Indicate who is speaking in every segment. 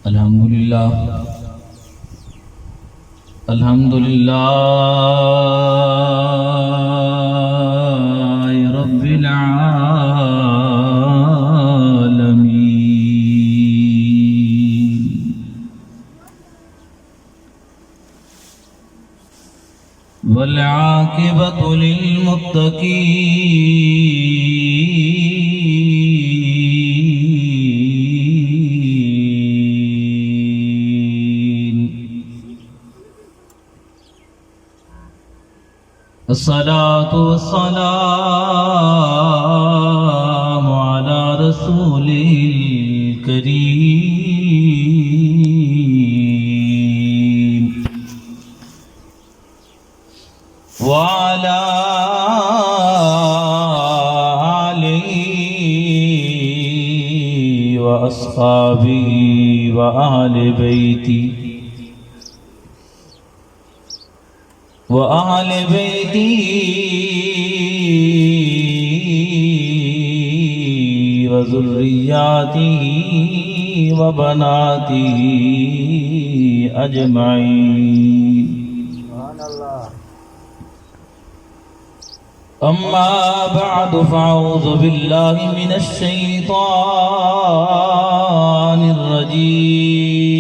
Speaker 1: الحمدللہ رب العالمین والعاقبۃ للمتقین الصلاة والسلام على رسوله الكريم وعلى آله وأصحابه وأهل بيته وذرياته وبناته أجمعين. أما بعد فأعوذ بالله من الشيطان الرجيم.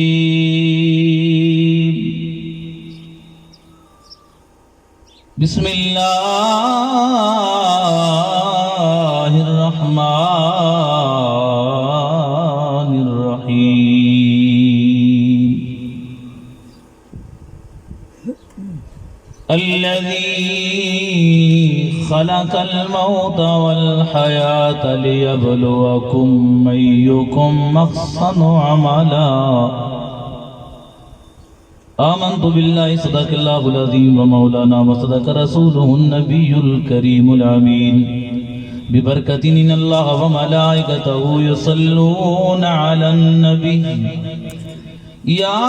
Speaker 1: بسم الله الرحمن الرحيم. الذي خلق الموت والحياة ليبلوكم أيكم أحسن عملا. آمنت بالله صدق الله العظيم ومولانا وصدق رسوله النبي الكريم الأمين. ببركة إن الله وملائكته يصلون على النبي يا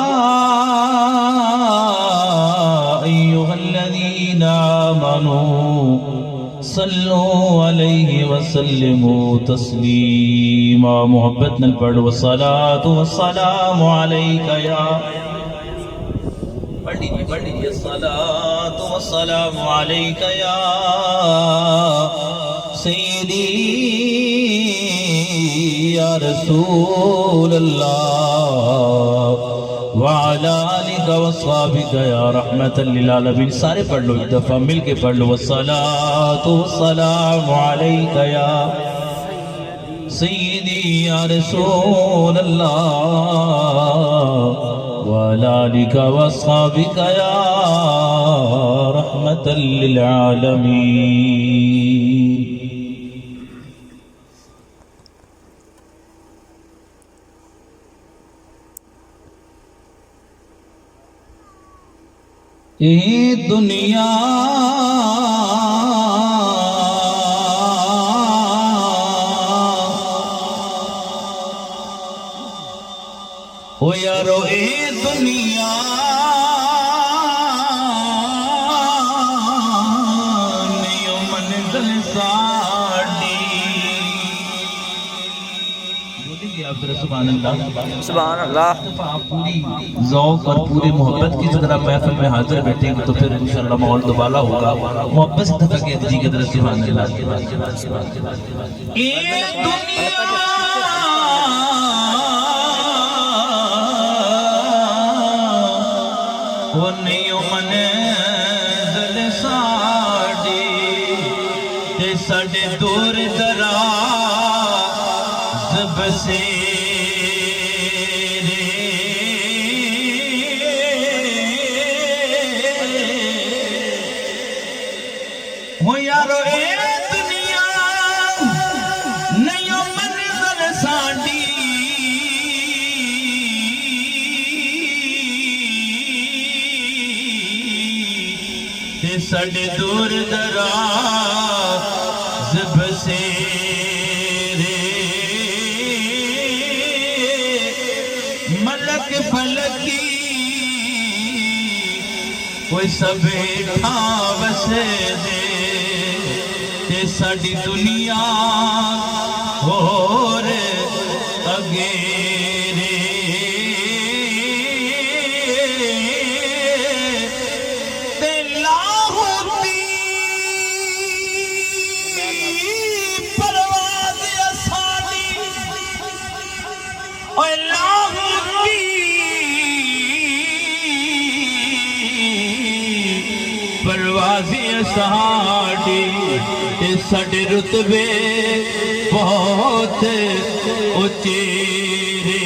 Speaker 1: أيها الذين آمنوا صلوا عليه وسلموا تسليما. محبت نال پڑھ والصلاة والسلام عليك يا الصلاة والسلام عليك يا سيدي يا رسول الله وعلى آلك وصحبك يا رحمة للعالمين. سارے پڑھ لو، ایک دفعہ مل کے پڑھ لو. والصلاة والسلام عليك يا سيدي يا رسول الله وعلى آلك وأصحابك يا رحمة للعالمين. یہ دنیا او یارو اے دنیا نیو منزل ساڑی. بولی گیا آپ ذرا سبحان اللہ.
Speaker 2: سبحان اللہ.
Speaker 1: پوری ذوق اور پوری محبت کی ذرا محفل میں حاضر بیٹھیں گے تو پھر انشاءاللہ ماحول دوبالا ہوگا. محبت سے دھکا کہہ دیجیے کہ ذرا سبحان اللہ. اے دنیا وہ نیو منزل ساڑی تے ساڑے دور دراز بسیرے. وہ یارو اے دنیا نیو منزل ساڑی سڑے دور دراز بسیرے. ملک فلکی کوئی سب ٹھا بسے دے تے ساڈی دنیا ہور اگیرے تے لاہوتی پرواز ساڈی اوے لاہوتی پروازی ساڈی تے ساڈے رتبے بہت اچیرے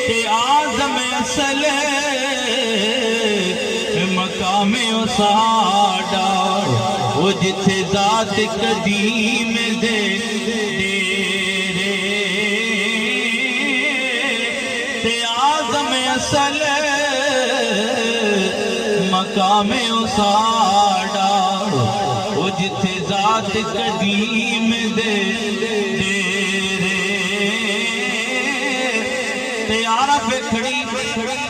Speaker 1: تے آزم اصل مقام ساڈا وہ جتھے ذات قدیم دے ڈیرے تے آزم اصل مقام ساڈا وہ جتھے ذات قدیم دے ڈیرے تے عرب کھڑی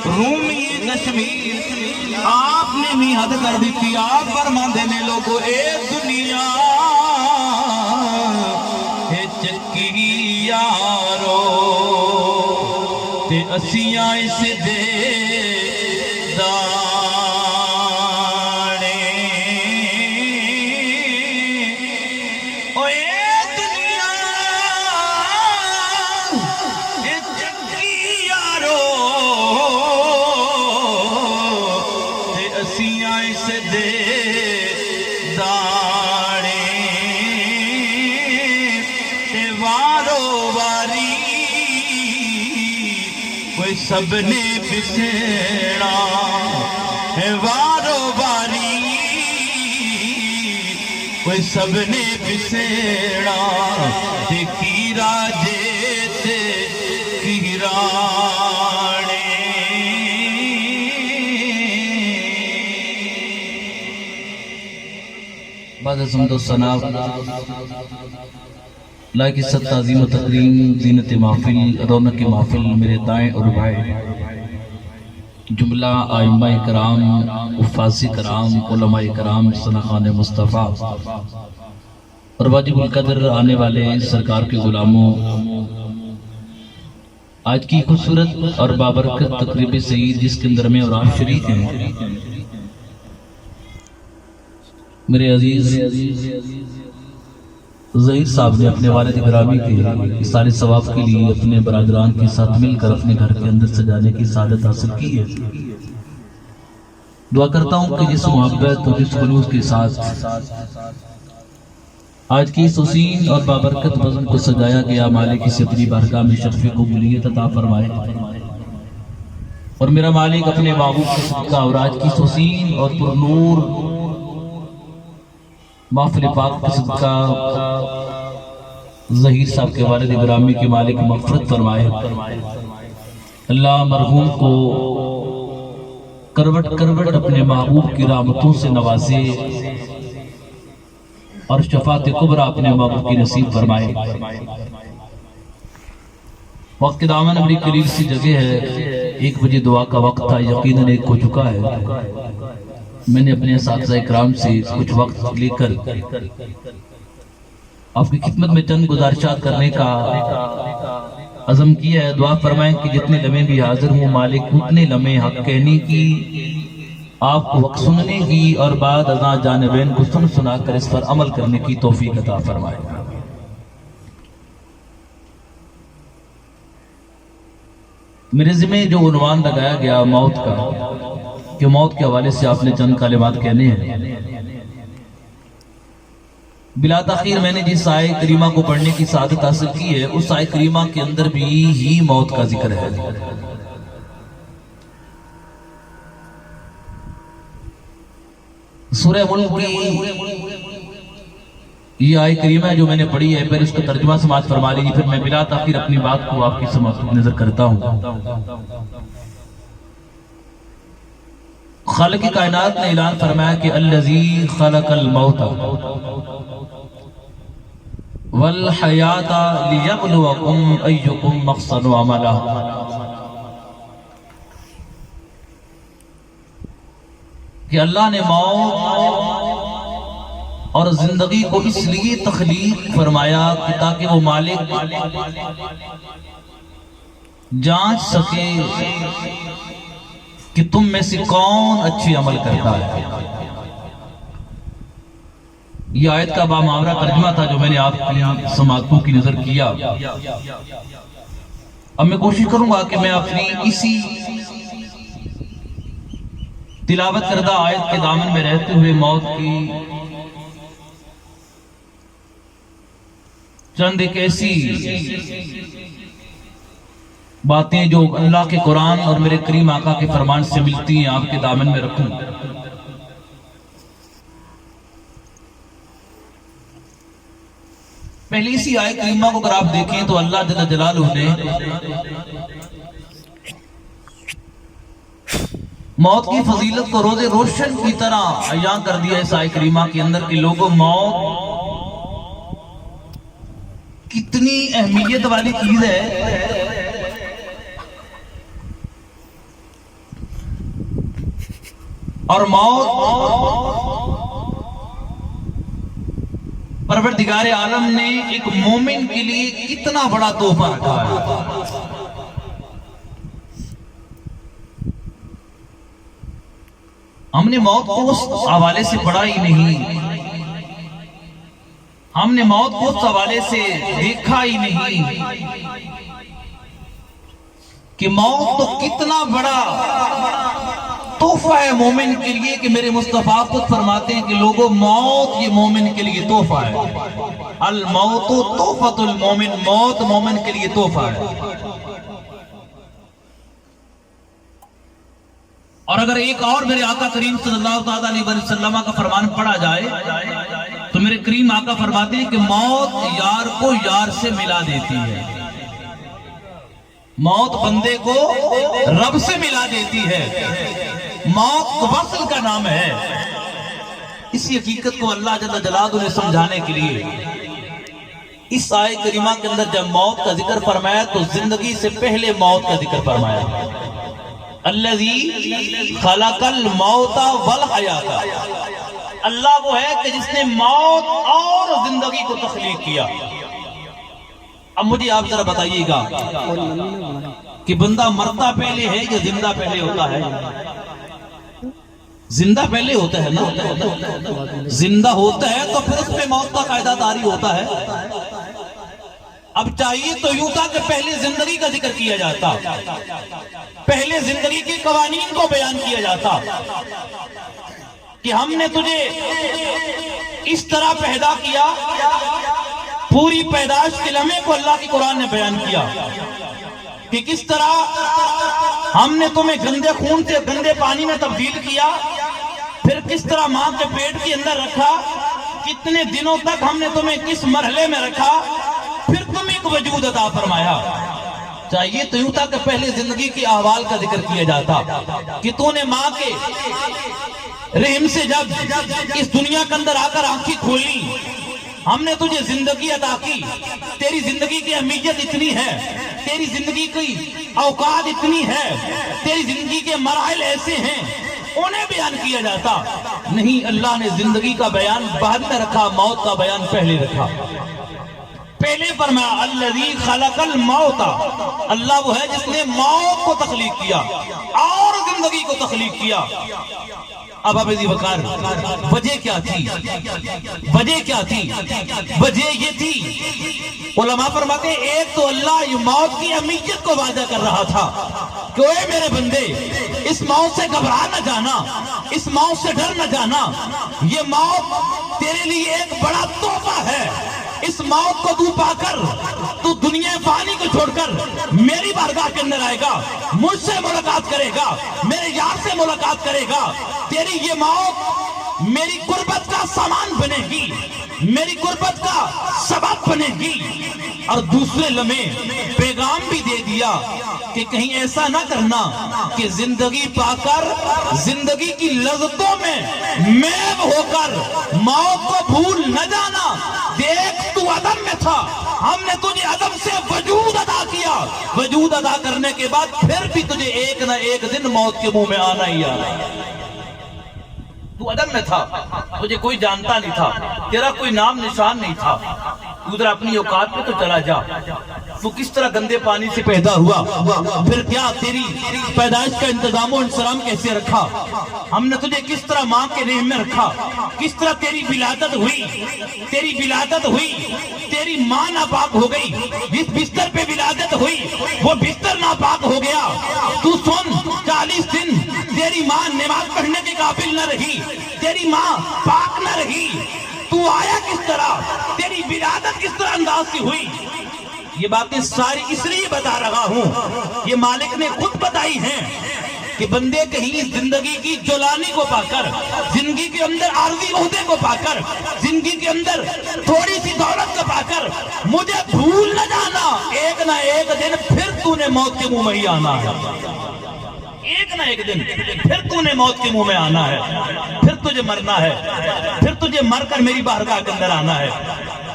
Speaker 1: رومی کشمیر آپ نے بھی حد کر دیتی آپ فرماندے نے لوگو اے دنیا اے چکی یارو تے اسیاں اس دے سب نے بسیڑا ہے وارو واری کوئی سب نے بسیڑا تے کی راجے تے کی رانے بعد حمد و ثنا اللہ کی ست تعظیم و تکریم زینت محفل رونق محفل میرے دائیں اور بھائی جملہ آئمہ کرام حفاظ کرام علماء کرام سنخان مصطفیٰ اور واجب القدر آنے والے سرکار کے غلاموں آج کی خوبصورت اور بابرکت تقریب سعید جس کے اندر میں اور آپ شریک ہیں میرے عزیز ظہیر صاحب نے اپنے والد گرامی کے سارے ثواب کے لیے اپنے برادران کے ساتھ مل کر اپنے گھر کے اندر سجانے کی سعادت حاصل کی ہے دعا کرتا ہوں کہ جس محبت اور جس خلوص کے ساتھ آج کی اس حسین اور بابرکت بزم کو سجایا گیا مالک اسے اپنی بارگاہ میں شرف قبولیت عطا فرمائے اور میرا مالک اپنے محبوب کے صدقہ اور آج کی اس حسین اور پرنور محفل پاک کے صدقہ ظہیر صاحب کے والد گرامی کے مالک مغفرت فرمائے اللہ مرحوم کو کروٹ کروٹ اپنے محبوب کی رحمتوں سے نوازے اور شفاعت کبریٰ اپنے محبوب کی نصیب فرمائے وقت دامن بڑی قریب سی جگہ ہے 1 بجے دعا کا وقت تھا یقیناً 1 ہو چکا ہے میں نے اپنے اساتذہ اکرام سے کچھ وقت لے کر آپ کی خدمت میں چند گزارشات کرنے کا عزم کیا ہے دعا فرمائیں کہ جتنے لمحے بھی حاضر ہوں مالک اتنے لمحے حق کہنے کی آپ کو حق سننے کی اور بعد ازاں جانبین کو سنا کر اس پر عمل کرنے کی توفیق عطا فرمائے میرے ذمہ جو عنوان لگایا گیا موت کا کہ موت کے حوالے سے آپ نے چند کلمات کہنے ہیں بلا تاخیر میں نے جس آیت کریمہ کو پڑھنے کی سعادت حاصل کی ہے اس آیت کریمہ کے اندر بھی ہی موت کا ذکر ہے سورہ ملک کی یہ آیت کریمہ جو میں نے پڑھی ہے پھر اس کا ترجمہ سماعت فرما لیجیے پھر میں بلا تاخیر اپنی بات کو آپ کی سماعت نظر کرتا ہوں خالق کائنات نے اعلان فرمایا کہ الذی خلق الموت والحیات لیبلوکم ایکم احسن عملا کہ اللہ نے موت اور زندگی کو اس لیے تخلیق فرمایا کہ تاکہ وہ مالک جانچ سکے کہ تم میں سے کون اچھے عمل کرتا ہے۔ یہ آیت کا بامعنی ترجمہ تھا جو میں نے آپ کی سماعتوں کی نظر کیا۔ اب میں کوشش کروں گا کہ میں اپنی اسی تلاوت کردہ آیت کے دامن میں رہتے ہوئے موت کی چند ایک ایسی باتیں جو اللہ کے قرآن اور میرے کریم آقا کے فرمان سے ملتی ہیں آپ کے دامن میں رکھوں۔ پہلی سی آیت کریمہ کو اگر آپ دیکھیں تو اللہ جل جلالہ نے موت کی فضیلت کو روز روشن کی طرح عیاں کر دیا اس آیت کریمہ کے اندر کہ لوگوں موت کتنی اہمیت والی چیز ہے۔ اور موت پروردگار عالم نے ایک مومن کے لیے کتنا بڑا تحفہ رکھا ہے۔ ہم نے موت کو اس حوالے سے پڑھا ہی نہیں، ہم نے موت کو اس حوالے سے دیکھا ہی نہیں کہ موت تو کتنا بڑا تحفہ ہے مومن کے لیے کہ میرے مصطفیٰ خود فرماتے ہیں کہ لوگوں موت یہ مومن کے لیے تحفہ ہے۔ الموت تحفۃ المومن، موت مومن کے لیے تحفہ ہے۔ اور اگر ایک اور میرے آقا کریم صلی اللہ علیہ وسلم کا فرمان پڑھا جائے تو میرے کریم آقا فرماتے ہیں کہ موت یار کو یار سے ملا دیتی ہے، موت بندے کو رب سے ملا دیتی ہے، موت وصل کا نام ہے۔ اسی حقیقت کو اللہ جل جلالہ نے سمجھانے کے لیے اس آیت کریمہ کے اندر جب موت کا ذکر فرمایا تو زندگی سے پہلے موت کا ذکر فرمایا۔ الذی خلق الموت والحیات، اللہ وہ ہے کہ جس نے موت اور زندگی کو تخلیق کیا۔ اب مجھے آپ ذرا بتائیے گا کہ بندہ مرتا پہلے ہے یا زندہ پہلے ہوتا ہے؟ زندہ پہلے ہوتا ہے نا، زندہ ہوتا ہے تو پھر اس پہ موت کا قاعدہ طاری ہوتا ہے۔ اب چاہیے تو یوں تھا کہ پہلے زندگی کا ذکر کیا جاتا، پہلے زندگی کے قوانین کو بیان کیا جاتا کہ ہم نے تجھے اس طرح پیدا کیا، پوری پیدائش کے لمحے کو اللہ کی قرآن نے بیان کیا کہ کس طرح ہم نے تمہیں گندے خون سے گندے پانی میں تبدیل کیا، پھر کس طرح ماں کے پیٹ کے اندر رکھا، کتنے دنوں تک ہم نے تمہیں کس مرحلے میں رکھا، پھر تم ایک وجود عطا فرمایا۔ چاہیے تو یوں تھا کہ پہلے زندگی کی احوال کا ذکر کیا جاتا کہ تو نے ماں کے رحم سے جب اس دنیا کے اندر آ کر آنکھیں کھولی، ہم نے تجھے زندگی عطا کی، تیری زندگی کی اہمیت اتنی ہے، تیری زندگی کی اوقات اتنی ہے، تیری زندگی کے مراحل ایسے ہیں، انہیں بیان کیا جاتا نہیں۔ اللہ نے زندگی کا بیان بعد میں رکھا، موت کا بیان پہلے رکھا۔ پہلے فرمایا الذی خلق الموت، اللہ وہ ہے جس نے موت کو تخلیق کیا اور زندگی کو تخلیق کیا۔ اب ابھی وقار وجہ کیا تھی؟ وجہ کیا تھی؟ وجہ یہ تھی، علماء فرماتے ہیں ایک تو اللہ موت کی اہمیت کو واضح کر رہا تھا کہ اے میرے بندے اس موت سے گھبرا نہ جانا، اس موت سے ڈر نہ جانا، یہ موت تیرے لیے ایک بڑا تحفہ ہے۔ اس موت کو تو پا کر تو دنیا فانی کو چھوڑ کر میری بارگاہ کے اندر آئے گا، مجھ سے ملاقات کرے گا، میرے یار سے ملاقات کرے گا۔ تیری یہ موت میری قربت کا سامان بنے گی، میری قربت کا سبب بنے گی۔ اور دوسرے لمحے پیغام بھی دے دیا کہ کہیں ایسا نہ کرنا کہ زندگی پا کر زندگی کی لذتوں میں محو ہو کر موت کو بھول نہ جانا۔ دیکھ تو عدم میں تھا، ہم نے تجھے عدم سے وجود عطا کیا، وجود عطا کرنے کے بعد پھر بھی تجھے ایک نہ ایک دن موت کے منہ میں آنا ہی آنا۔ تو عدم میں تھا، تجھے کوئی جانتا نہیں تھا، تیرا کوئی نام نشان نہیں تھا، ادھر اپنی اوقات پہ تو چلا جا۔ تو کس طرح گندے پانی سے پیدا ہوا، پھر کیا تیری پیدائش کا انتظام و انصرام کیسے رکھا، ہم نے تجھے کس طرح ماں کے رحم میں رکھا، کس طرح تیری ولادت ہوئی، تیری ماں ناپاک ہو گئی، جس بستر پہ ولادت ہوئی وہ بستر ناپاک ہو گیا۔ تو سن، 40 دن تیری ماں نماز پڑھنے کے قابل نہ رہی، تیری ماں پاک نہ رہی، تو آیا کس طرح، تیری ولادت کس طرح انداز کی ہوئی۔ یہ باتیں ساری اس لیے بتا رہا ہوں، یہ مالک نے خود بتائی ہیں کہ بندے کہیں زندگی کی جولانی کو پا کر، زندگی کے اندر عارضی عہدے کو پا کر، زندگی کے اندر تھوڑی سی دولت کو پا کر مجھے بھول نہ جانا، ایک نہ ایک دن پھر تو نے موت کے منہ میں ہی آنا ہے، ایک نہ ایک دن پھر تو نے موت کے منہ میں آنا ہے، پھر تجھے مرنا ہے، پھر تجھے مر کر میری بارگاہ کے اندر آنا ہے۔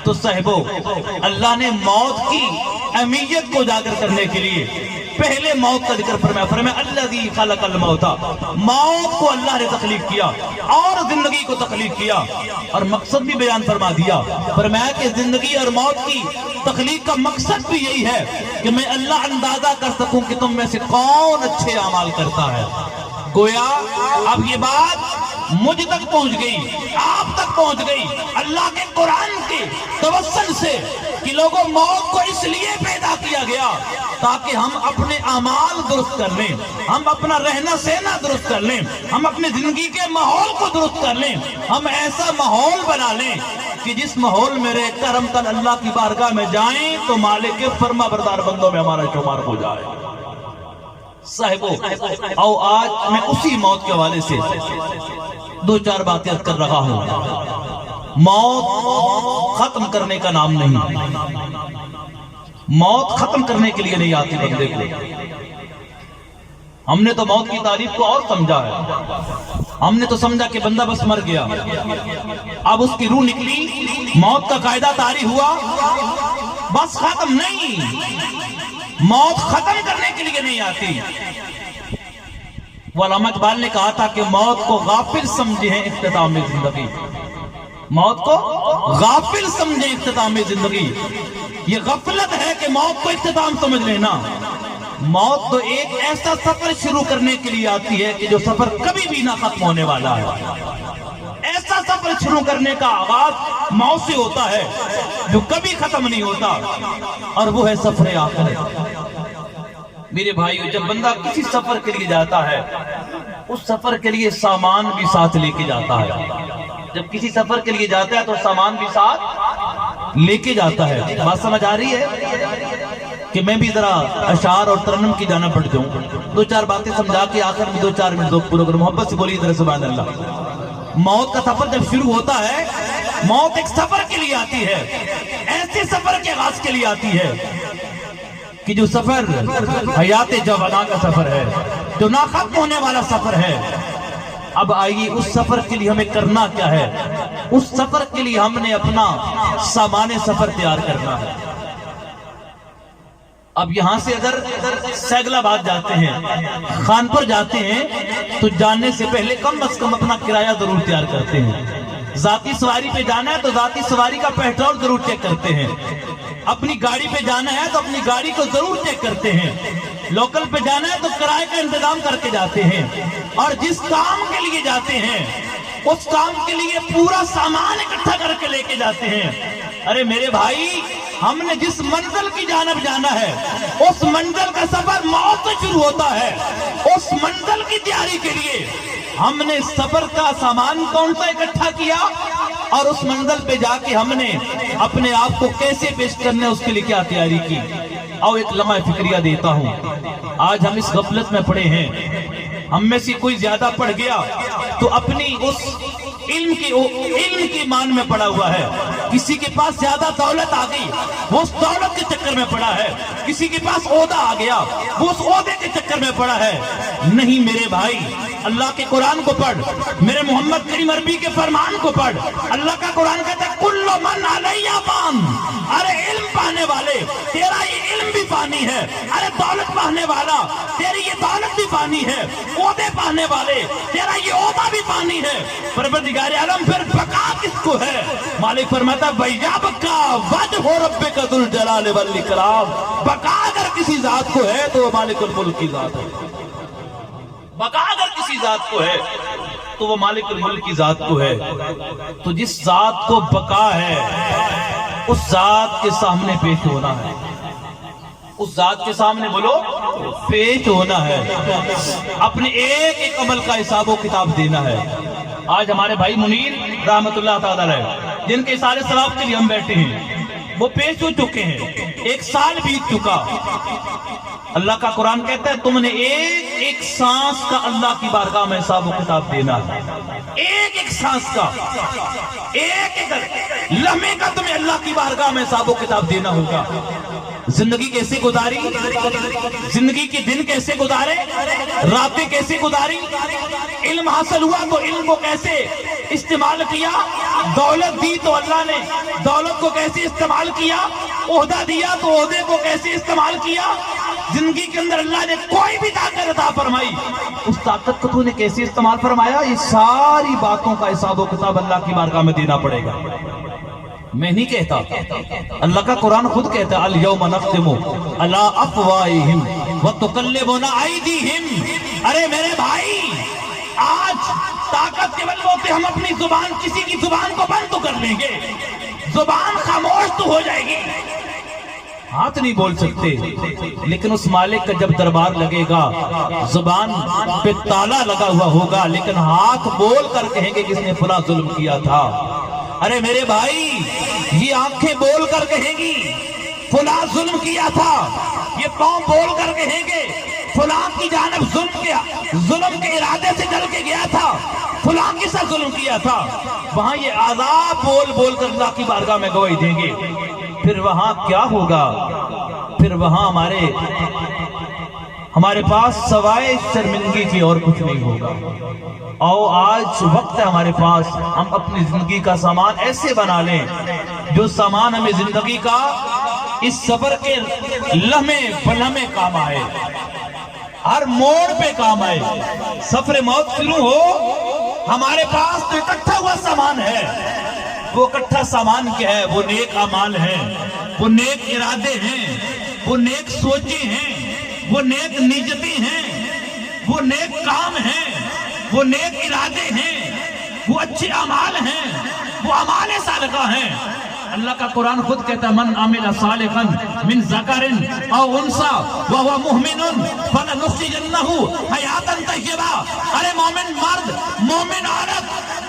Speaker 1: تو صاحبو، اللہ نے موت کی اہمیت کو اجاگر کرنے کے لیے پہلے موت کا ذکر فرمایا الذی خلق الموت، موت کو اللہ نے تخلیق کیا اور زندگی کو تخلیق کیا، اور مقصد بھی بیان فرما دیا، فرمایا کہ زندگی اور موت کی تخلیق کا مقصد بھی یہی ہے کہ میں اللہ اندازہ کر سکوں کہ تم میں سے کون اچھے اعمال کرتا ہے۔ گویا اب یہ بات مجھ تک پہنچ گئی، آپ تک پہنچ گئی اللہ کے قرآن کے توسل سے کہ لوگوں، موت کو اس لیے پیدا کیا گیا تاکہ ہم اپنے اعمال درست کر لیں، ہم اپنا رہنا سہنا درست کر لیں، ہم اپنی زندگی کے ماحول کو درست کر لیں، ہم ایسا ماحول بنا لیں کہ جس ماحول میں رہ کر ہم کل اللہ کی بارگاہ میں جائیں تو مالک کے فرما بردار بندوں میں ہمارا شمار ہو جائے۔ صاحبو، او آج میں اسی موت کے حوالے سے 2-4 باتیں کر رہا ہوں۔ موت ختم کرنے کا نام نہیں، موت ختم کرنے کے لیے نہیں آتی بندے کو۔ ہم نے تو موت کی تعریف کو اور سمجھا ہے، ہم نے تو سمجھا کہ بندہ بس مر گیا، اب اس کی روح نکلی، موت کا قاعدہ طاری ہوا، بس ختم نہیں، موت ختم کرنے کے لیے نہیں آتی۔ وہ علامہ اقبال نے کہا تھا کہ موت کو غافل سمجھے ہیں اختتام زندگی، موت کو غافل سمجھیں اختتام زندگی۔ یہ غفلت ہے کہ موت کو اختتام سمجھ لینا۔ موت تو ایک ایسا سفر شروع کرنے کے لیے آتی ہے کہ جو سفر کبھی بھی نہ ختم ہونے والا ہے، ایسا سفر شروع کرنے کا آغاز موت سے ہوتا ہے جو کبھی ختم نہیں ہوتا، اور وہ ہے سفر آخرت۔ میرے بھائیو، جب بندہ کسی سفر کے لیے جاتا ہے، اس سفر کے لیے سامان بھی ساتھ لے کے جاتا ہے۔ جب کسی سفر کے لیے جاتا ہے تو سامان بھی ساتھ لے کے جاتا ہے۔ بات سمجھ آ رہی ہے کہ میں بھی ذرا اشعار اور ترنم کی جانب بڑھ جاؤں، 2-4 باتیں سمجھا کے آخر میں 2-4 منٹ دو پورا کر، محبت سے بولیے ذرا سبحان اللہ۔ موت کا سفر جب شروع ہوتا ہے، موت ایک سفر کے لیے آتی ہے، ایسے سفر کے آغاز کے لیے آتی ہے کہ جو سفر حیات جوانہ کا سفر ہے، جو نہ ختم ہونے والا سفر ہے۔ اب آئیے اس سفر کے لیے ہمیں کرنا کیا ہے؟ اس سفر کے لیے ہم نے اپنا سامان سفر تیار کرنا ہے۔ اب یہاں سے اگر سیگل آباد جاتے ہیں، خانپور جاتے ہیں، تو جانے سے پہلے کم از کم اپنا کرایہ ضرور تیار کرتے ہیں۔ ذاتی سواری پہ جانا ہے تو ذاتی سواری کا پیٹرول ضرور چیک کرتے ہیں، اپنی گاڑی پہ جانا ہے تو اپنی گاڑی کو ضرور چیک کرتے ہیں، لوکل پہ جانا ہے تو کرائے کا انتظام کر کے جاتے ہیں، اور جس کام کے لیے جاتے ہیں اس کام کے لیے پورا سامان اکٹھا کر کے لے کے جاتے ہیں۔ ارے میرے بھائی، ہم نے جس منزل کی جانب جانا ہے اس منزل کا سفر موت سے شروع ہوتا ہے۔ اس منزل کی تیاری کے لیے ہم نے سفر کا سامان کون سا اکٹھا کیا، اور اس منزل پہ جا کے ہم نے اپنے آپ کو کیسے پیش کرنے اس کے لیے کیا تیاری کی۔ اور ایک لمحہ فکریہ دیتا ہوں، آج ہم اس غفلت میں پڑے ہیں، ہم میں سے کوئی زیادہ پڑھ گیا تو اپنی اس علم کی مان میں پڑا ہوا ہے، کسی کے پاس زیادہ دولت آ گئی وہ اس دولت کے چکر میں پڑا ہے، کسی کے پاس عہدہ آ گیا وہ اس عہدے کے چکر میں پڑا ہے۔ نہیں میرے بھائی، اللہ کے قرآن کو پڑھ، میرے محمد کریم عربی کے فرمان کو پڑھ۔ اللہ کا قرآن کہتا ہے کل من علیہ فان، ارے علم پانے والے تیرا یہ علم بھی فانی ہے، ارے دولت پانے والا تیری یہ دولت بھی فانی ہے، عہدے پانے والے تیرا یہ عہدہ بھی فانی ہے۔ پروردگار عالم پھر بقا کس کو ہے؟ مالک فرماتا وَيَبْقَى وَجْهُ رَبِّكَ ذُو الْجَلَالِ وَالْإِكْرَامِ، بقا اگر کسی ذات کو ہے تو وہ مالک الملک کی ذات ہے۔ بقا اگر کسی ذات کو ہے تو وہ مالک الملک کی ذات کو ہے۔ تو جس ذات کو بقا ہے اس ذات کے سامنے پیش ہونا ہے، اس ذات کے سامنے بولو پیش ہونا ہے، اپنے ایک ایک عمل کا حساب و کتاب دینا ہے۔ آج ہمارے بھائی منیر رحمت اللہ تعالی علیہ جن کے اصالہ ثواب کے لیے ہم بیٹھے ہیں وہ پیش ہو چکے ہیں، 1 سال بیت چکا۔ اللہ کا قرآن کہتا ہے تم نے ایک ایک سانس کا اللہ کی بارگاہ میں حساب و کتاب دینا ہے، ایک ایک سانس کا، ایک ایک لمحے کا تمہیں اللہ کی بارگاہ میں حساب و کتاب دینا ہوگا۔ زندگی کیسے گزاری، زندگی کے دن کیسے گزارے، راتیں کیسے گزاری، علم حاصل ہوا تو علم کو کیسے استعمال کیا، دولت دی تو اللہ نے دولت کو کیسے استعمال کیا، عہدہ دیا تو عہدے کو کیسے استعمال کیا، زندگی کے اندر اللہ نے کوئی بھی طاقت عطا فرمائی اس طاقت کو تو نے کیسے استعمال فرمایا، یہ ساری باتوں کا حساب و کتاب اللہ کی بارگاہ میں دینا پڑے گا۔ میں نہیں کہتا، اللہ کا قرآن خود کہتا ہے الیوم نختم علی افواہہم وتکلمنا ایدیہم۔ ارے میرے بھائی آج طاقت کے بلبوتے پہ ہم اپنی زبان، کسی کی زبان کو بند تو کر لیں گے، زبان خاموش تو ہو جائے گی، ہاتھ نہیں بول سکتے، لیکن اس مالک کا جب دربار لگے گا زبان پہ تالا لگا ہوا ہوگا لیکن ہاتھ بول کر کہیں گے کس نے فلاں ظلم کیا تھا۔ ارے میرے بھائی یہ آنکھیں بول کر کہیں گی فلاں ظلم کیا تھا، یہ پاؤں بول کر کہیں گے فلاں کی جانب ظلم کے ارادے سے چل کے گیا تھا، فلاں کے ساتھ ظلم کیا تھا۔ وہاں یہ اعضاء بول بول کر اللہ کی بارگاہ میں گواہی دیں گے۔ پھر وہاں کیا ہوگا؟ پھر وہاں ہمارے پاس سوائے شرمندگی کی اور کچھ نہیں ہوگا۔ آؤ آج وقت ہے ہمارے پاس، ہم اپنی زندگی کا سامان ایسے بنا لیں جو سامان ہمیں زندگی کا اس سفر کے لمحے بلمحے کام آئے، ہر موڑ پہ کام آئے۔ سفر موت شروع ہو ہمارے پاس تو اکٹھا ہوا سامان ہے، وہ اکٹھا سامان کیا ہے؟ وہ نیک اعمال ہیں، وہ نیک ارادے ہیں، وہ نیک سوچیں ہیں، وہ نیک نیتیں ہیں، وہ نیک کام ہیں، وہ نیک ارادے ہیں، وہ اچھے اعمال ہیں، وہ اعمال صالحہ ہیں۔ اللہ کا قرآن خود کہتا ہے من عمل صالحا من ذکر او انثى وهو مؤمن فلنحيينه حیاتا طیبہ۔ ارے مومن مرد، مومن عورت،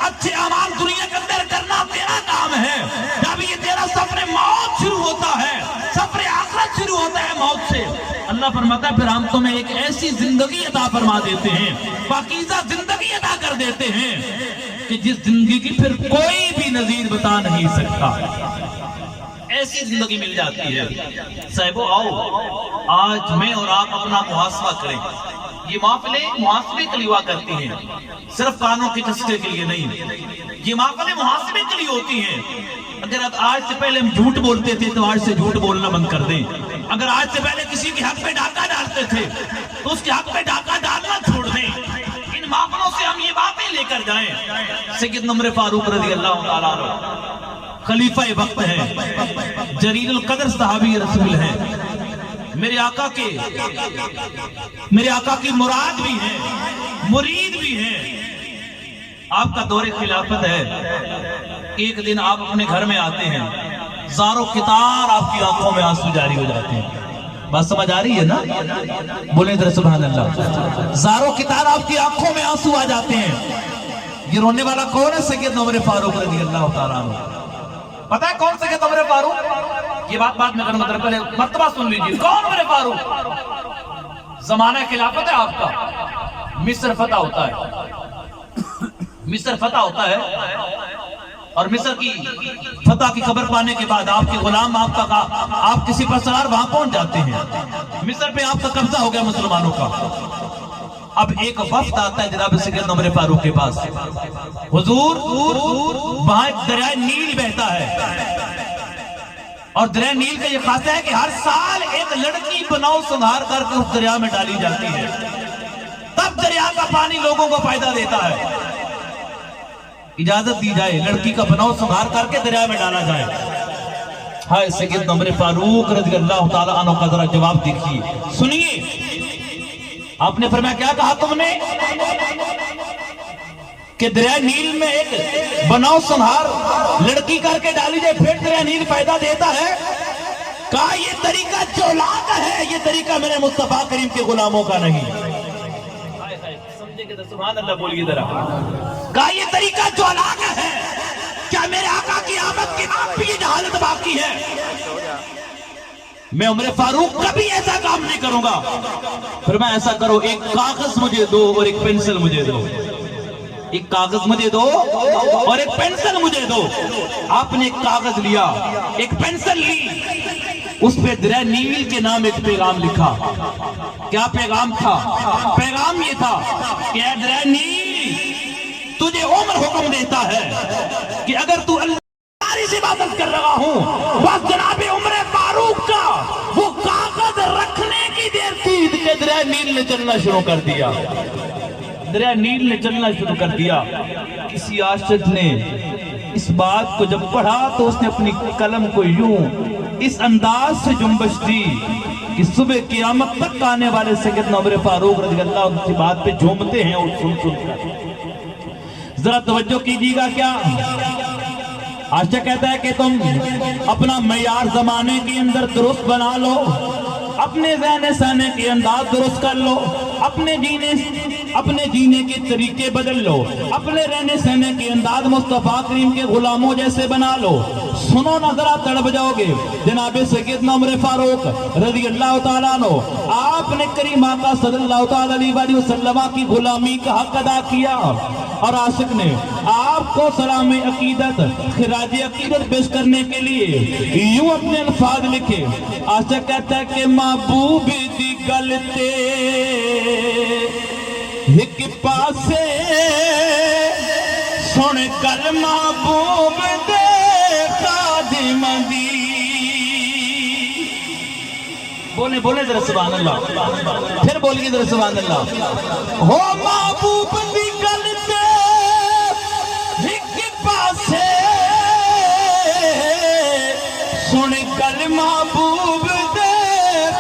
Speaker 1: اچھے اعمال دنیا کے اندر کرنا تیرا کام ہے۔ جب یہ تیرا سفر موت شروع ہوتا ہے، سفر آخرت شروع ہوتا ہے موت سے، اللہ فرماتا ہے پھر ہم تمہیں ایک ایسی زندگی عطا فرما دیتے ہیں، پاکیزہ زندگی عطا کر دیتے ہیں کہ جس زندگی کی پھر کوئی بھی نظیر بتا نہیں سکتا، ایسی زندگی مل جاتی ہے۔ صاحبو آؤ آج میں اور آپ اپنا محاسبہ کریں۔ یہ محفلیں محاسبے کے لیے ہوا کرتی ہیں، صرف کانوں کے چسکے کے لیے نہیں، یہ محفلیں محاسبے کے لیے ہوتی ہیں۔ اگر آج سے پہلے ہم جھوٹ بولتے تھے تو آج سے جھوٹ بولنا بند کر دیں، اگر آج سے پہلے کسی کے حق پہ ڈاکہ ڈالتے تھے تو اس کے حق پہ ڈاکہ ڈالنا چھوڑ دیں۔ ان معاملوں سے ہم یہ باتیں لے کر جائیں۔ سیدنا عمر فاروق رضی اللہ تعالیٰ عنہ خلیفہ وقت ہے، جلیل القدر صحابی رسول ہیں، میرے آقا کی مراد بھی ہیں، مرید بھی ہیں۔ آپ کا دور خلافت ہے، ایک دن آپ اپنے گھر میں آتے ہیں، زاروں قطار آپ کی آنکھوں میں آنسو جاری ہو جاتے ہیں۔ بات سمجھ آ رہی ہے نا؟ بولیں ادھر سبحان اللہ۔ زاروں قطار آپ کی آنکھوں میں آنسو آ جاتے ہیں۔ یہ رونے والا کون ہے؟ سیدنا عمر فاروق رضی اللہ تعالیٰ عنہ۔ پتا ہے کون سیدنا عمر فاروق؟ یہ بات میں کروں گا، پہلے مرتبہ سن لیجیے۔ کون عمر فاروق؟ زمانہ خلافت ہے آپ کا، مصر فتح ہوتا ہے، مصر فتح ہوتا ہے، اور مصر کی فتح کی خبر پانے کے بعد آپ کے غلام آپ کسی پر سوار وہاں پہنچ جاتے ہیں۔ مصر پہ آپ کا قبضہ ہو گیا مسلمانوں کا، اب ایک وفد آتا ہے جناب سیدنا عمر فاروق کے پاس، حضور وہاں ایک دریائے نیل بہتا ہے، اور دریائے نیل کا یہ خاصہ ہے کہ ہر سال ایک لڑکی بناؤ سنگھار کر کے اس دریا میں ڈالی جاتی ہے، تب دریا کا پانی لوگوں کو فائدہ دیتا ہے۔ اجازت دی جائے لڑکی کا بناؤ سنگھار کر کے دریا میں ڈالا جائے۔ ہائے سیدنا عمر فاروق رضی اللہ تعالیٰ عنہ کا ذرا جواب دیکھیے، سنیے آپ نے فرمایا کیا کہا تم نے کہ دریائے نیل میں ایک بناؤ سنہار لڑکی کر کے ڈالی جائے پھر دریائے نیل فائدہ دیتا ہے؟ کہا یہ طریقہ چولاک ہے، یہ طریقہ میرے مصطفیٰ کریم کے غلاموں کا نہیں۔ سمجھے کہ سبحان اللہ بولیے ذرا۔ کہا یہ طریقہ چولاک ہے، کیا میرے آقا کی آمد کے بعد بھی یہ جہالت باقی ہے؟ میں عمر فاروق کبھی ایسا کام نہیں کروں گا۔ پھر میں ایسا کرو، ایک کاغذ مجھے دو اور ایک پینسل مجھے دو، ایک کاغذ مجھے دو اور ایک پینسل مجھے دو۔ آپ نے ایک کاغذ لیا، ایک پینسل لی، اس پہ دریائے نیل کے نام ایک پیغام لکھا۔ کیا پیغام تھا؟ پیغام یہ تھا کہ اے دریائے نیل، تجھے عمر حکم دیتا ہے کہ اگر تو اللہ سے عبادت کر رہا ہوں، بس جناب عمر فاروق کا وہ کاغذ رکھنے کی دیر تھی کہ دریائے نیل نے چلنا شروع کر دیا۔ دریائے نیل نے چلنا شروع کر دیا۔ کسی عاشق نے اس بات کو جب پڑھا تو اس نے اپنی قلم کو یوں اس انداز سے جنبش دی کہ صبح قیامت تک آنے والے سیدنا عمر فاروق رضی اللہ عنہ کی بات پہ جھومتے ہیں اور سن کر۔ ذرا توجہ کیجیے گا، کیا عاشق کہتا ہے کہ تم اپنا معیار زمانے کے اندر درست بنا لو، اپنے ذہن سہنے کے انداز درست کر لو، اپنے جینے کے طریقے بدل لو، اپنے رہنے سہنے کے انداز مصطفیٰ کریم کے غلاموں جیسے بنا لو۔ سنو نہ ذرا تڑپ جاؤ گے۔ جناب سیدنا عمر فاروق رضی اللہ تعالیٰ عنہ، آپ نے کریم آقا صلی اللہ تعالیٰ علیہ وسلم کی غلامی کا حق ادا کیا، اور عاشق نے آپ کو سلام عقیدت خراج عقیدت پیش کرنے کے لیے یوں اپنے الفاظ لکھے۔ عاشق کہتا ہے کہ محبوب دی گلتے ایک پاسے سن کر محبوب دے خادم دی۔ بولے ذرا سبحان اللہ، پھر بولیے ذرا سبحان اللہ۔ ہو محبوب دی گلتے ایک پاسے سن کر محبوب دے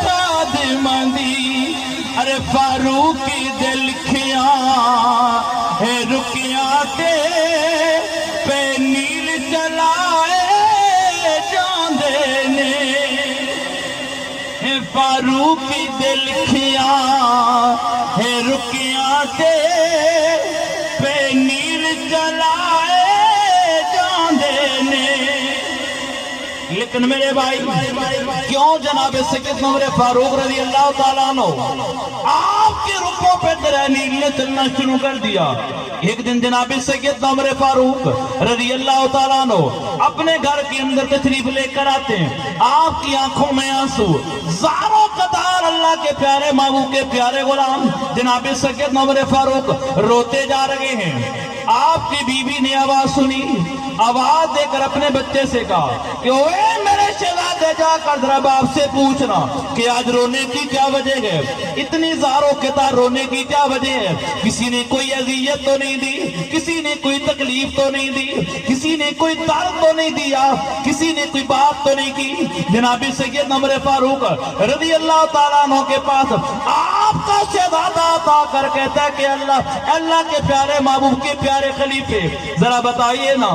Speaker 1: خادم دی۔ ارے فاروق دل کھیاں ہے رکیاں تے پہ نیل چلائے جاندے نے۔ فاروق دل کھیاں ہے رکیاں تے پہ نیل چلائے جاندے نے۔ لیکن میرے بھائی کیوں جناب سیدنا عمر فاروق رضی اللہ تعالیٰ عنہ آپ کے رخوں پہ دریائے نیل نے چلنا شروع کر دیا؟ ایک دن جناب سیدنا عمر فاروق رضی اللہ تعالیٰ عنہ اپنے گھر کے اندر تشریف لے کر آتے ہیں۔ آپ کی آنکھوں میں آنسو، زاروں قطار اللہ کے پیارے محبوب کے پیارے غلام جناب سیدنا عمر فاروق روتے جا رہے ہیں۔ آپ کی بیوی نے آواز سنی، آواز دے کر اپنے بچے سے کہا کہ اوے میرے شہزادے، جا کر ذرا باپ سے پوچھنا کہ آج رونے کی کیا وجہ ہے، اتنی زاروں قطار رونے کی کیا وجہ ہے؟ کسی نے کوئی اذیت تو نہیں دی، کسی نے کوئی تکلیف تو نہیں دی، کسی نے کوئی درد تو نہیں دیا، کسی نے کوئی بات تو نہیں کی؟ جناب سیدنا عمر فاروق رضی اللہ تعالیٰ عنہ کے پاس آپ کا شہزادہ آتا کر کہتا ہے کہ اللہ کے پیارے محبوب کے پیارے خلیفے، ذرا بتائیے نا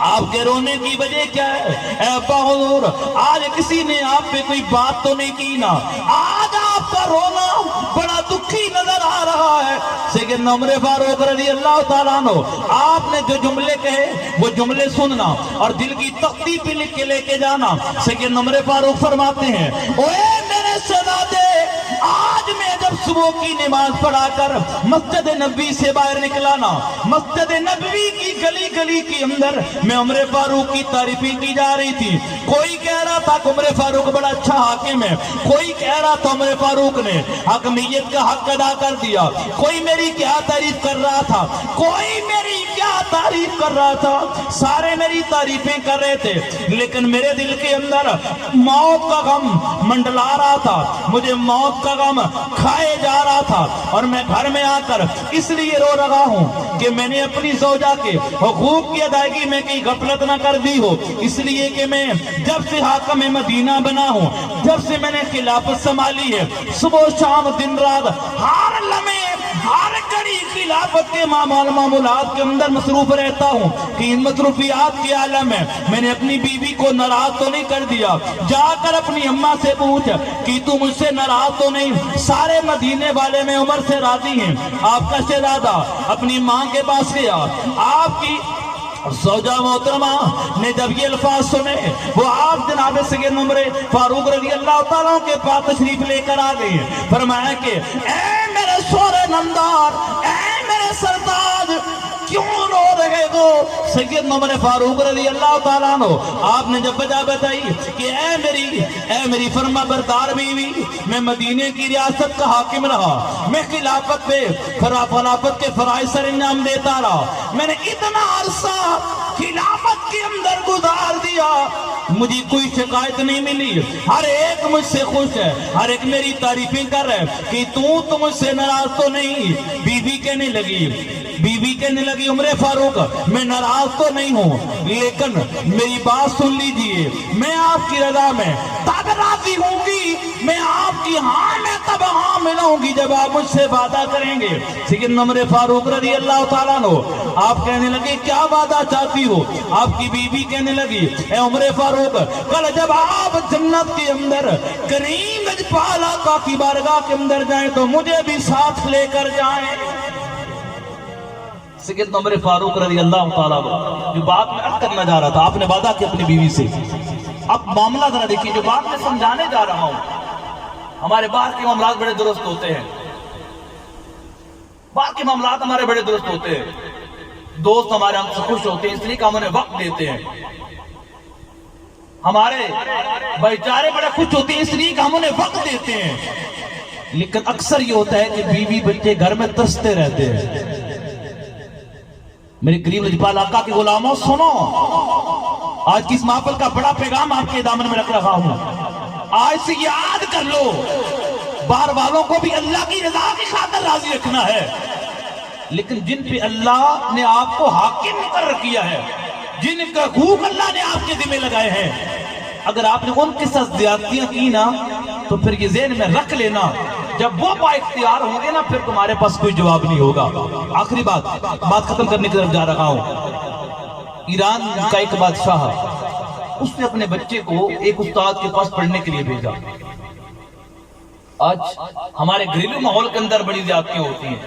Speaker 1: آپ کے رونے کی وجہ کیا ہے؟ اے ابا حضور، آج کسی نے آپ پہ کوئی بات تو نہیں کی نا؟ آج آپ کا رونا بڑا دکھی نظر آ رہا ہے۔ سیدنا عمر فاروق رضی اللہ تعالیٰ عنہ آپ نے جو جملے کہے وہ جملے سننا اور دل کی تختی پہ لکھ کے لے کے جانا۔ سیدنا عمر فاروق فرماتے ہیں اوے میرے شہزادے، آج میں جب صبح کی نماز پڑھا کر مسجد نبوی سے باہر نکلا نا، مسجد نبوی کی گلی گلی کے اندر میں عمر فاروق کی تعریفیں کی جا رہی تھی. کوئی کہہ رہا تھا کہ عمر فاروق بڑا اچھا حاکم ہے، کوئی کہہ رہا تھا عمر فاروق نے حاکمیت کا حق ادا کر دیا، کوئی میری کیا تعریف کر رہا تھا، کوئی میری کیا تعریف کر رہا تھا، سارے میری تعریفیں کر رہے تھے. لیکن میرے دل کے اندر موت کا غم منڈلا رہا تھا، مجھے موت کا غم کھائے جا رہا تھا. اور میں گھر میں آ کر اس لیے رو رہا ہوں کہ میں نے اپنی زوجہ کے حقوق کی ادائیگی میں کہیں غفلت نہ کر دی ہو، اس لیے کہ میں جب سے حاکم مدینہ بنا ہوں، جب سے میں نے خلافت سنبھالی ہے، صبح شام دن رات ہر لمحے ہر گھڑی خلافت کے معمولات کے اندر مصروف رہتا ہوں کہ ان مصروفیات کے عالم میں میں نے اپنی بیوی کو ناراض تو نہیں کر دیا. جا کر اپنی اماں سے پوچھ کہ تو مجھ سے ناراض تو نہیں. سارے مدینے والے میں عمر سے راضی ہیں. آپ کا شہزادہ اپنی ماں کے پاس گیا، آپ کی زوجہ محترمہ نے جب یہ الفاظ سنے وہ آپ جناب سید عمر فاروق رضی اللہ تعالیٰ کے پاس تشریف لے کر آ گئے. فرمایا کہ اے میرے شوہر نامدار، اے میرے سرتاج، کیوں رو رہے ہو؟ سید عمر فاروق رضی اللہ تعالیٰ عنہ آپ نے جب وجہ بتائی کہ اے میری فرما بردار بیوی، میں مدینے کی ریاست کا حاکم رہا، میں خلافت پہ خلافت کے فرائض سر انجام دیتا رہا، میں نے اتنا عرصہ خلافت کے اندر گزار دیا، مجھے کوئی شکایت نہیں ملی، ہر ایک مجھ سے خوش ہے، ہر ایک میری تعریفیں کر رہا ہے کہ تو مجھ سے ناراض تو نہیں. بیوی کہنے لگی عمر فاروق میں ناراض تو نہیں ہوں، لیکن میری بات سن لیجئے، میں آپ کی رضا میں تب راضی ہوں گی، میں آپ کی ہاں میں تب ہاں ملوں گی جب آپ مجھ سے وعدہ کریں گے. سید عمر فاروق رضی اللہ تعالیٰ عنہ آپ کہنے لگے کیا وعدہ چاہتی ہو؟ آپ کی بیوی کہنے لگی اے عمر فاروق، کل جب آپ جنت کے اندر کریم گجپال آقا کی بارگاہ کے اندر جائیں تو مجھے بھی ساتھ لے کر جائیں. سید عمر فاروق رضی اللہ تعالیٰ جو بات میں عرض کرنا جا رہا تھا، آپ نے وعدہ کیا اپنی بیوی سے. اب معاملہ ذرا دیکھیے، جو بات میں سمجھانے جا رہا ہوں، ہمارے باہر کے معاملات بڑے درست ہوتے ہیں، باہر کے معاملات ہمارے بڑے درست ہوتے ہیں، دوست ہمارے ہم سے خوش ہوتے ہیں اس لیے کہ ہم انہیں وقت دیتے ہیں، ہمارے بھائی چارے بڑے خوش ہوتے ہیں اس لیے کہ ہم انہیں وقت دیتے ہیں. لیکن اکثر یہ ہوتا ہے کہ بیوی بچے گھر میں ترستے رہتے ہیں. میرے کریم لجپال آقا کے غلاموں سنو، آج کی اس محفل کا بڑا پیغام آپ کے دامن میں رکھ رہا ہوں. آج سے یاد کر لو، باہر والوں کو بھی اللہ کی رضا کی خاطر راضی رکھنا ہے، لیکن جن پہ اللہ نے آپ کو حاکم مقرر کیا ہے، جن کا حقوق اللہ نے آپ کے ذمہ لگائے ہیں، اگر آپ نے ان کے ساتھ زیادتیاں کی نا تو پھر یہ ذہن میں رکھ لینا، جب وہ با اختیار ہوں گے نا پھر تمہارے پاس کوئی جواب نہیں ہوگا. آخری بات ختم کرنے کی طرف جا رہا ہوں. ایران کا ایک بادشاہ، اس نے اپنے بچے کو ایک استاد کے پاس پڑھنے کے لیے بھیجا. آج ہمارے گھریلو ماحول کے اندر بڑی زیادتیاں ہوتی ہیں،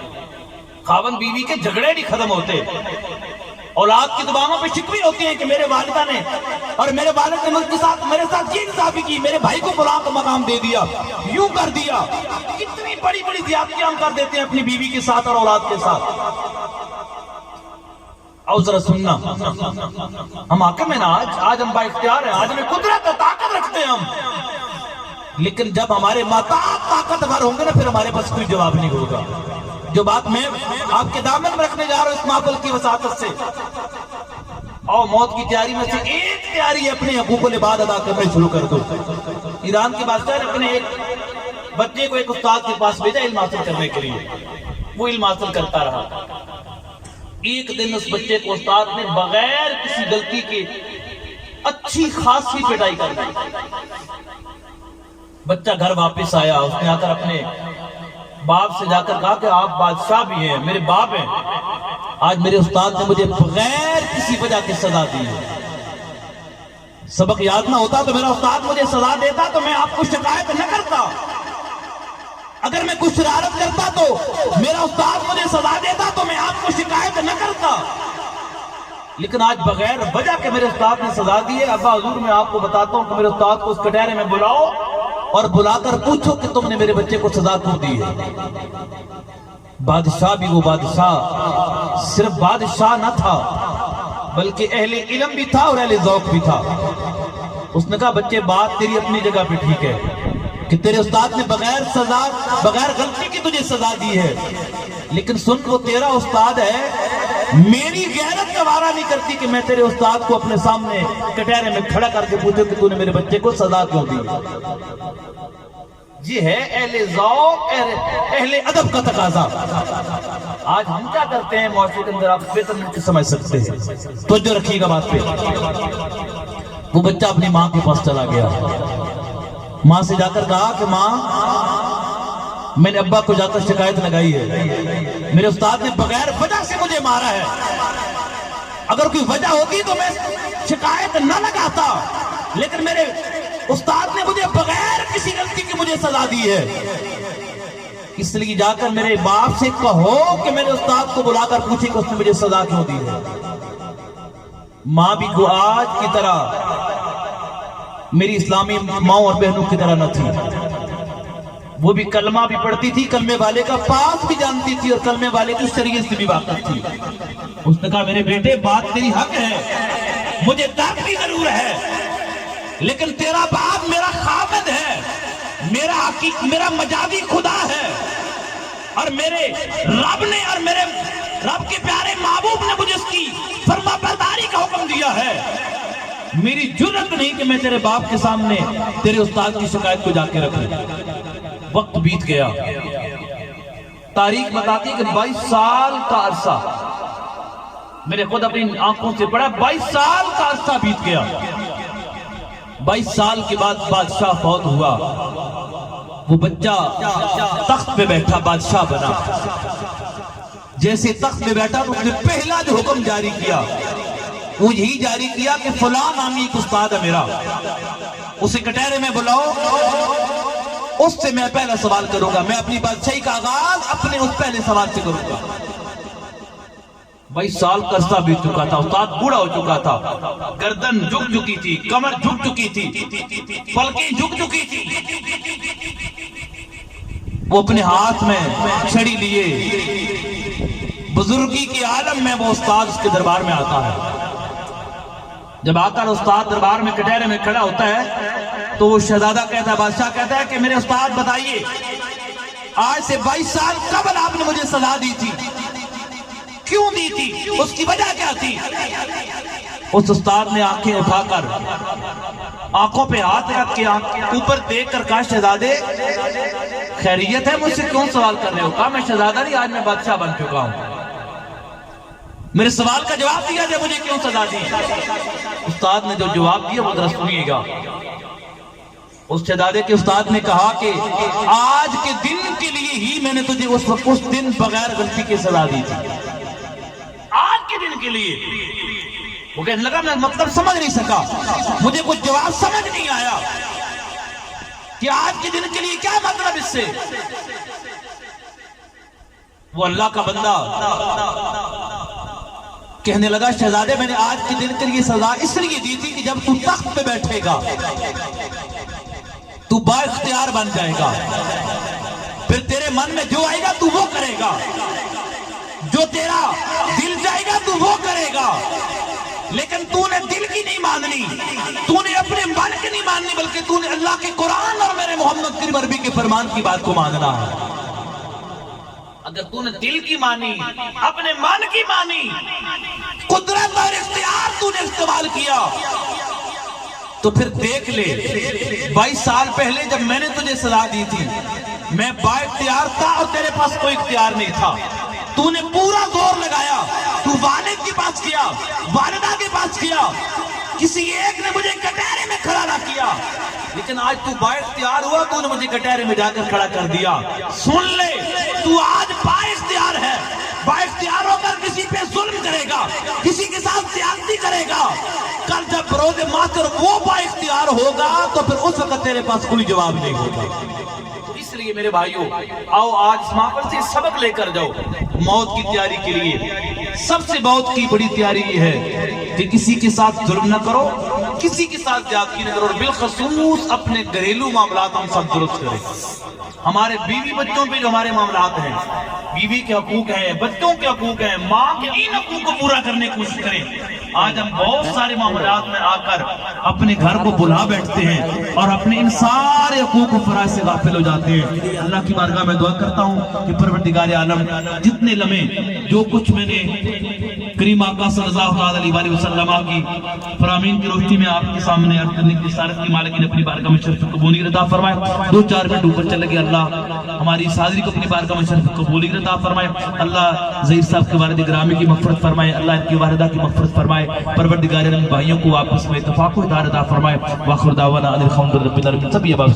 Speaker 1: خاوند بیوی کے جھگڑے نہیں ختم ہوتے، اولاد کی زبانوں پہ شکوے ہوتی ہیں کہ میرے والدہ نے اور میرے والد نے میرے ساتھ یہ انصافی کی، میرے بھائی کو فلاں کا مقام دے دیا، یوں کر دیا. کتنی بڑی بڑی زیادتیاں ہم کر دیتے ہیں اپنی بیوی کے ساتھ اور اولاد کے ساتھ. آؤ ذرا سننا، ہم حاکم ہیں نا، آج ہم با اختیار ہیں، آج ہمیں قدرت طاقت رکھتے ہیں ہم، لیکن جب ہمارے ماتا طاقتور ہوں گے نا پھر ہمارے پاس کوئی جواب نہیں ہوگا. جو بات میں آپ کے دامن میں رکھنے جا رہا ہوں اس محفل کی وساطت سے، اور موت کی تیاری میں سے ایک تیاری اپنے حقوق العباد ادا کرنے شروع کر دو. ایران کے بادشاہ نے اپنے ایک بچے کو ایک استاد کے پاس بھیجا علم حاصل کرنے کے لیے. وہ علم حاصل کرتا رہا. ایک دن اس بچے کو استاد نے بغیر کسی غلطی کے اچھی خاصی پٹائی کر دی. بچہ گھر واپس آیا، اس نے آ کر اپنے باپ سے جا کر کہا کہ آپ بادشاہ بھی ہیں، میرے باپ ہیں، آج میرے استاد نے مجھے بغیر کسی وجہ کی سزا دی ہے. سبق یاد نہ ہوتا تو میرا استاد مجھے سزا دیتا تو میں آپ کو شکایت نہ کرتا. اگر میں کچھ شرارت کرتا تو میرا استاد مجھے سزا دیتا تو میں آپ کو شکایت نہ کرتا. لیکن آج بغیر وجہ کے میرے استاد نے سزا دی ہے. ابا حضور میں آپ کو بتاتا ہوں کہ میرے استاد کو اس کٹہرے میں بلاؤ اور بلا کر پوچھو کہ تم نے میرے بچے کو سزا کیوں دی ہے۔ بادشاہ بھی وہ بادشاہ صرف بادشاہ نہ تھا بلکہ اہل علم بھی تھا اور اہل ذوق بھی تھا۔ اس نے کہا بچے بات تیری اپنی جگہ پہ ٹھیک ہے کہ تیرے استاد نے بغیر غلطی کی تجھے سزا دی ہے، لیکن سن وہ تیرا استاد ہے، میری غیرت گوارا نہیں کرتی کہ میں تیرے استاد کو اپنے سامنے کٹہرے میں کھڑا کر کے پوچھوں کہ تو نے میرے بچے کو سزا کیوں دی۔ یہ ہے اہل ذوق اہل ادب کا تقاضا۔ آج ہم کیا کرتے ہیں معاشرے کے اندر، آپ بہتر مل کے سمجھ سکتے ہیں، توجہ رکھیے گا بات پہ۔ وہ بچہ اپنی ماں کے پاس چلا گیا، ماں سے جا کر کہا کہ ماں میں نے ابا کو جا کر شکایت لگائی ہے، میرے استاد نے بغیر وجہ سے مجھے مارا ہے، اگر کوئی وجہ ہوتی تو میں شکایت نہ لگاتا، لیکن میرے استاد نے مجھے بغیر کسی غلطی کی مجھے سزا دی ہے، اس لیے جا کر میرے باپ سے کہو کہ میرے استاد کو بلا کر پوچھے کہ اس نے مجھے سزا کیوں دی ہے۔ ماں بھی کو آج کی طرح میری اسلامی ماؤں اور بہنوں کی طرح نہ تھی، وہ بھی کلمہ بھی پڑھتی تھی، کلمے والے کا پاس بھی جانتی تھی اور کلمے والے کی شریعت سے بھی واقف تھی۔ اس نے کہا میرے بیٹے بات تیری حق ہے، مجھے درد بھی ضرور ہے، لیکن تیرا باپ میرا خامد ہے، میرا مجازی خدا ہے، اور میرے رب نے اور میرے رب کے پیارے محبوب نے مجھے اس کی فرما برداری کا حکم دیا ہے، میری جرت نہیں کہ میں تیرے باپ کے سامنے تیرے استاد کی شکایت کو جا کے رکھوں۔ وقت بیت گیا، تاریخ بتاتی ہے کہ 22 سال کا عرصہ، میرے خود اپنی آنکھوں سے پڑھا، 22 سال کا عرصہ بیت گیا۔ 22 سال کے بعد بادشاہ فوت ہوا، وہ بچہ تخت پہ بیٹھا بادشاہ بنا۔ جیسے تخت پہ بیٹھا تو اس نے پہلا جو حکم جاری کیا وہ یہی جاری کیا کہ فلاں نامی ایک استاد ہے میرا، اسے کٹہرے میں بلاؤ، اس سے میں پہلا سوال کروں گا، میں اپنی بادشاہی کا آغاز اپنے اس پہلے سوال سے کروں گا۔ 22 سال کا عرصہ بیت چکا تھا، استاد بوڑھا ہو چکا تھا، گردن جھک چکی تھی، کمر جھک چکی تھی، پلکیں جھک چکی تھی۔ وہ اپنے ہاتھ میں چھڑی لیے، بزرگی کے عالم میں وہ استاد اس کے دربار میں آتا ہے۔ جب آ کر استاد دربار میں کٹہرے میں کھڑا ہوتا ہے تو وہ شہزادہ کہتا ہے، بادشاہ کہتا ہے کہ میرے استاد بتائیے آج سے 22 سال قبل آپ نے مجھے سزا دی تھی، کیوں دی تھی، اس کی وجہ کیا تھی؟ اس استاد نے آنکھیں اٹھا کر آنکھوں پہ ہاتھ رکھ کے اوپر دیکھ کر کہا شہزادے خیریت ہے، مجھ سے کیوں سوال کر رہے ہو؟ کہا میں شہزادہ نہیں، آج میں بادشاہ بن چکا ہوں، میرے سوال کا جواب دیا جائے مجھے کیوں سزا دی؟ استاد نے جو جواب دیا وہ ذرا سنیے گا۔ اس شہزادے کے استاد نے کہا کہ آج کے دن کے لیے ہی میں نے تجھے اس دن بغیر غلطی کی سزا دی تھی، آج کے دن کے لیے۔ وہ کہنے لگا میں مطلب سمجھ نہیں سکا، مجھے کچھ جواب سمجھ نہیں آیا کہ آج کے دن کے لیے کیا مطلب اس سے۔ وہ اللہ کا بندہ کہنے لگا شہزادے میں نے آج کے دن کے لیے سزا اس لیے دی تھی کہ جب تو تخت پہ بیٹھے گا تو با اختیار بن جائے گا، پھر تیرے من میں جو آئے گا تو وہ کرے گا، جو تیرا دل جائے گا تو وہ کرے گا، لیکن تو نے دل کی نہیں ماننی، تو نے اپنے من کی نہیں ماننی، بلکہ تو نے اللہ کے قرآن اور میرے محمد کریم عربی کے فرمان کی بات کو ماننا ہے۔ اگر تو نے دل کی مانی، اپنے من کی مانی، قدرت اور اختیار تو نے استعمال کیا، تو پھر دیکھ لے 22 سال پہلے جب میں نے تجھے سزا دی تھی میں با اختیار تھا اور تیرے پاس کوئی اختیار نہیں تھا، تو نے پورا زور لگایا، تو والد کے پاس کیا، والدہ کے پاس کیا، کسی ایک نے مجھے کٹہرے میں کھڑا نہ کیا، لیکن آج تو با اختیار ہوا، تو نے مجھے کٹہرے میں جا کر کھڑا کر دیا۔ سن لے تو آج با اختیار ہے، با اختیار ہو کر کسی پہ ظلم کرے گا، کسی کے ساتھ زیادتی کرے گا، کل جب بروز محشر وہ با اختیار ہوگا تو پھر اس وقت تیرے پاس کوئی جواب نہیں ہوگا۔ اس لیے میرے بھائیوں آؤ آج اس محفل سے سبق لے کر جاؤ موت کی تیاری کے لیے۔ سب سے موت کی بڑی تیاری یہ ہے کہ کسی کے ساتھ ظلم نہ کرو، کسی کے ساتھ زیادتی نہ کریں، اور بالخصوص اپنے گھریلو معاملات ہم سب درست کریں۔ ہمارے بیوی بچوں پہ جو ہمارے معاملات ہیں، بیوی کے حقوق ہیں، بچوں کے حقوق ہیں، ماں کے ان حقوق کو پورا کرنے کی کوشش کریں۔ آج ہم بہت سارے معاملات میں آ کر اپنے گھر کو بلا بیٹھتے ہیں اور اپنے ان سارے حقوق و فرائض سے غافل ہو جاتے ہیں۔ اللہ کی بارگاہ میں دعا کرتا ہوں کہ پروردگار عالم جتنے لمحے جو کچھ میں نے کریم آقا صلی اللہ علیہ وسلم کی فرامین کی روشنی میں آپ کے سامنے عرض کرنے کی سارت کی مالک نے اپنی بارگاہ میں شرف قبولی عطا فرمائے۔ 2-4 منٹ اوپر چلے گئے، اللہ ہماری اس حاضری کو اپنی بارگاہ میں شرف قبولی عطا فرمائے۔ اللہ ظہیر صاحب کے والد گرامی کی مغفرت فرمائے، اللہ ان کی والدہ کی مغفرت فرمائے، پروردگار عالم بھائیوں کو آپس میں اتفاق و اتحاد عطا فرمائے۔ وآخر دعوانا ان الحمد للہ رب العالمین۔ سب یہ بات